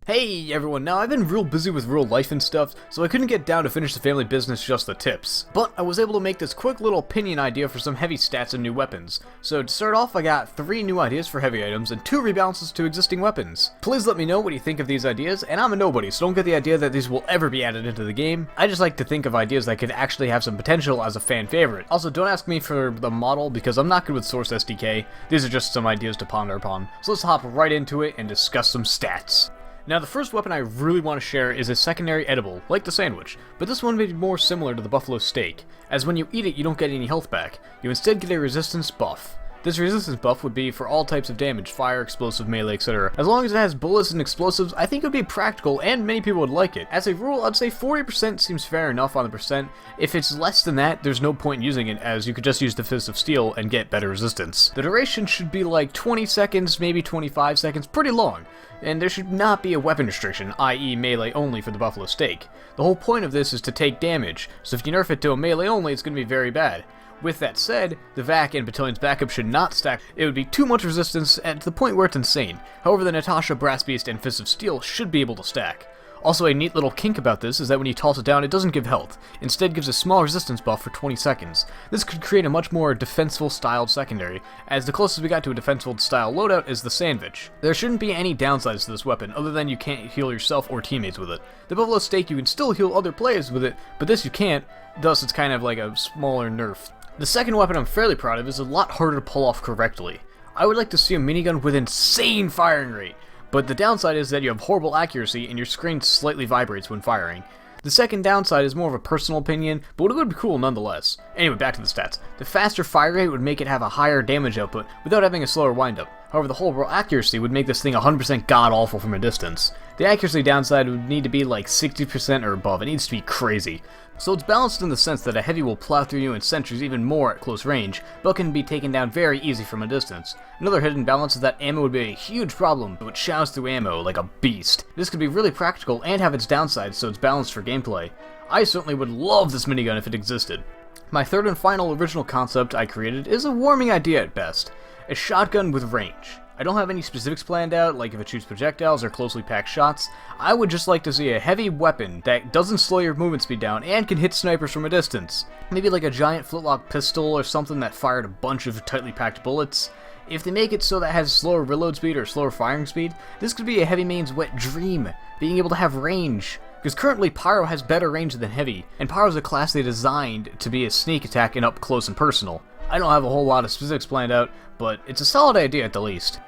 Hey everyone, now I've been real busy with real life and stuff, so I couldn't get down to finish the family business just the tips. But I was able to make this quick little opinion idea for some heavy stats and new weapons. So to start off, I got 3 new ideas for heavy items and 2 rebalances to existing weapons. Please let me know what you think of these ideas, and I'm a nobody, so don't get the idea that these will ever be added into the game. I just like to think of ideas that could actually have some potential as a fan favorite. Also, don't ask me for the model because I'm not good with Source SDK. These are just some ideas to ponder upon. So let's hop right into it and discuss some stats. Now, the first weapon I really want to share is a secondary edible, like the sandwich, but this one may be more similar to the buffalo steak, as when you eat it you don't get any health back, you instead get a resistance buff. This resistance buff would be for all types of damage, fire, explosive, melee, etc. As long as it has bullets and explosives, I think it would be practical and many people would like it. As a rule, I'd say 40% seems fair enough on the percent. If it's less than that, there's no point in using it, as you could just use the Fist of Steel and get better resistance. The duration should be like 20 seconds, maybe 25 seconds, pretty long. And there should not be a weapon restriction, i.e. melee only for the buffalo steak. The whole point of this is to take damage, so if you nerf it to a melee only, it's going to be very bad. With that said, the VAC and Battalion's backup should not stack. It would be too much resistance to the point where it's insane. However, the Natasha, Brass Beast, and Fist of Steel should be able to stack. Also, a neat little kink about this is that when you toss it down, it doesn't give health. Instead, gives a small resistance buff for 20 seconds. This could create a much more defensive styled secondary, as the closest we got to a defensive style loadout is the sandwich. There shouldn't be any downsides to this weapon, other than you can't heal yourself or teammates with it. The buffalo steak, you can still heal other players with it, but this you can't, thus it's kind of like a smaller nerf. The second weapon I'm fairly proud of is a lot harder to pull off correctly. I would like to see a minigun with insane firing rate, but the downside is that you have horrible accuracy and your screen slightly vibrates when firing. The second downside is more of a personal opinion, but it would be cool nonetheless. Anyway, back to the stats. The faster fire rate would make it have a higher damage output without having a slower windup. However, the horrible accuracy would make this thing 100% god-awful from a distance. The accuracy downside would need to be like 60% or above. It needs to be crazy. So it's balanced in the sense that a heavy will plow through you in sentries even more at close range, but can be taken down very easy from a distance. Another hidden balance is that ammo would be a huge problem, but shows through ammo like a beast. This could be really practical and have its downsides, so it's balanced for gameplay. I certainly would love this minigun if it existed. My third and final original concept I created is a warming idea at best. A shotgun with range. I don't have any specifics planned out, like if it shoots projectiles or closely packed shots. I would just like to see a heavy weapon that doesn't slow your movement speed down and can hit snipers from a distance. Maybe like a giant flintlock pistol or something that fired a bunch of tightly packed bullets. If they make it so that it has slower reload speed or slower firing speed, this could be a heavy main's wet dream, being able to have range. Because currently Pyro has better range than Heavy, and Pyro is a class they designed to be a sneak attack and up close and personal. I don't have a whole lot of specifics planned out, but it's a solid idea at the least.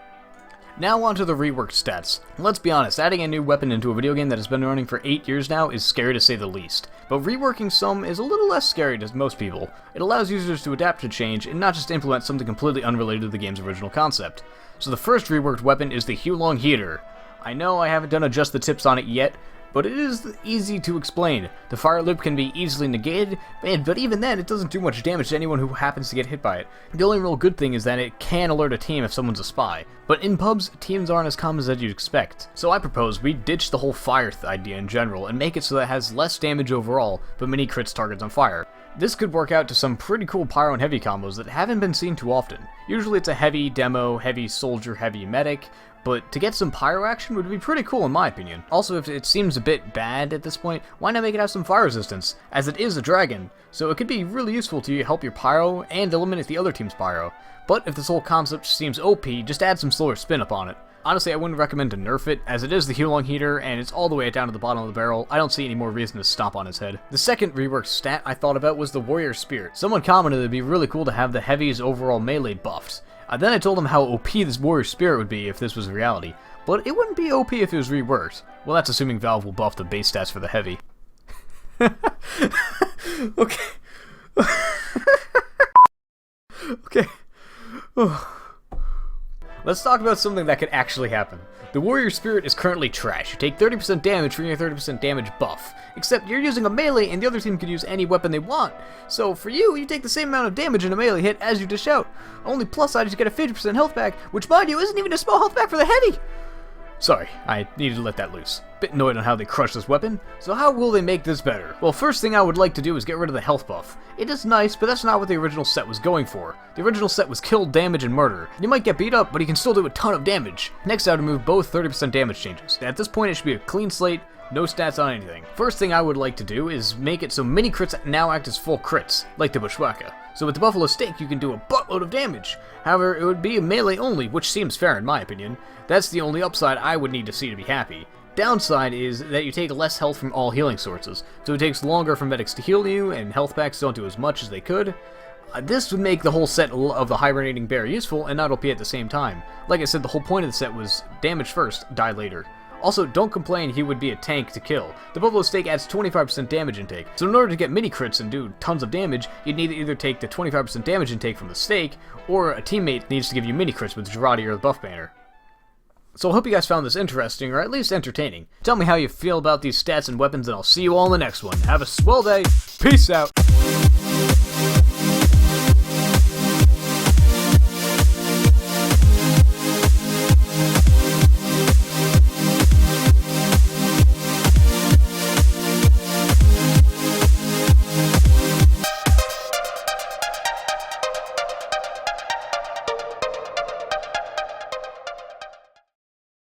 Now on to the reworked stats. Let's be honest, adding a new weapon into a video game that has been running for 8 years now is scary to say the least. But reworking some is a little less scary to most people. It allows users to adapt to change and not just implement something completely unrelated to the game's original concept. So the first reworked weapon is the Hulong Heater. I know I haven't done adjust the tips on it yet, but it is easy to explain. The fire loop can be easily negated, but even then it doesn't do much damage to anyone who happens to get hit by it. The only real good thing is that it can alert a team if someone's a spy, but in pubs, teams aren't as common as you'd expect. So I propose we ditch the whole fire idea in general and make it so that it has less damage overall, but many crits targets on fire. This could work out to some pretty cool pyro and heavy combos that haven't been seen too often. Usually it's a heavy demo, heavy soldier, heavy medic, but to get some pyro action would be pretty cool in my opinion. Also, if it seems a bit bad at this point, why not make it have some fire resistance, as it is a dragon, so it could be really useful to help your pyro and eliminate the other team's pyro. But if this whole concept seems OP, just add some slower spin up on it. Honestly, I wouldn't recommend to nerf it, as it is the Hulong Heater and it's all the way down to the bottom of the barrel. I don't see any more reason to stomp on his head. The second reworked stat I thought about was the Warrior Spirit. Someone commented it'd be really cool to have the Heavy's overall melee buffed. Then I told him how OP this Warrior Spirit would be if this was reality, but it wouldn't be OP if it was reworked. Well, that's assuming Valve will buff the base stats for the Heavy. Okay. Okay. Let's talk about something that could actually happen. The Warrior Spirit is currently trash. You take 30% damage for your 30% damage buff. Except you're using a melee and the other team can use any weapon they want. So for you, you take the same amount of damage in a melee hit as you dish out. Only plus side is you get a 50% health back, which mind you isn't even a small health back for the Heavy. Sorry, I needed to let that loose. Bit annoyed on how they crushed this weapon, so how will they make this better? Well, first thing I would like to do is get rid of the health buff. It is nice, but that's not what the original set was going for. The original set was kill, damage, and murder. You might get beat up, but you can still do a ton of damage. Next, I would remove both 30% damage changes. At this point, it should be a clean slate, no stats on anything. First thing I would like to do is make it so mini crits now act as full crits, like the Bushwhacker. So with the Buffalo Stake, you can do a buttload of damage. However, it would be a melee only, which seems fair in my opinion. That's the only upside I would need to see to be happy. Downside is that you take less health from all healing sources, so it takes longer for medics to heal you, and health packs don't do as much as they could. This would make the whole set of the hibernating bear useful and not OP at the same time. Like I said, the whole point of the set was damage first, die later. Also, don't complain he would be a tank to kill. The Buffalo Stake adds 25% damage intake, so in order to get mini crits and do tons of damage, you'd need to either take the 25% damage intake from the Stake, or a teammate needs to give you mini crits with Girardi or the buff banner. So I hope you guys found this interesting, or at least entertaining. Tell me how you feel about these stats and weapons, and I'll see you all in the next one. Have a swell day. Peace out.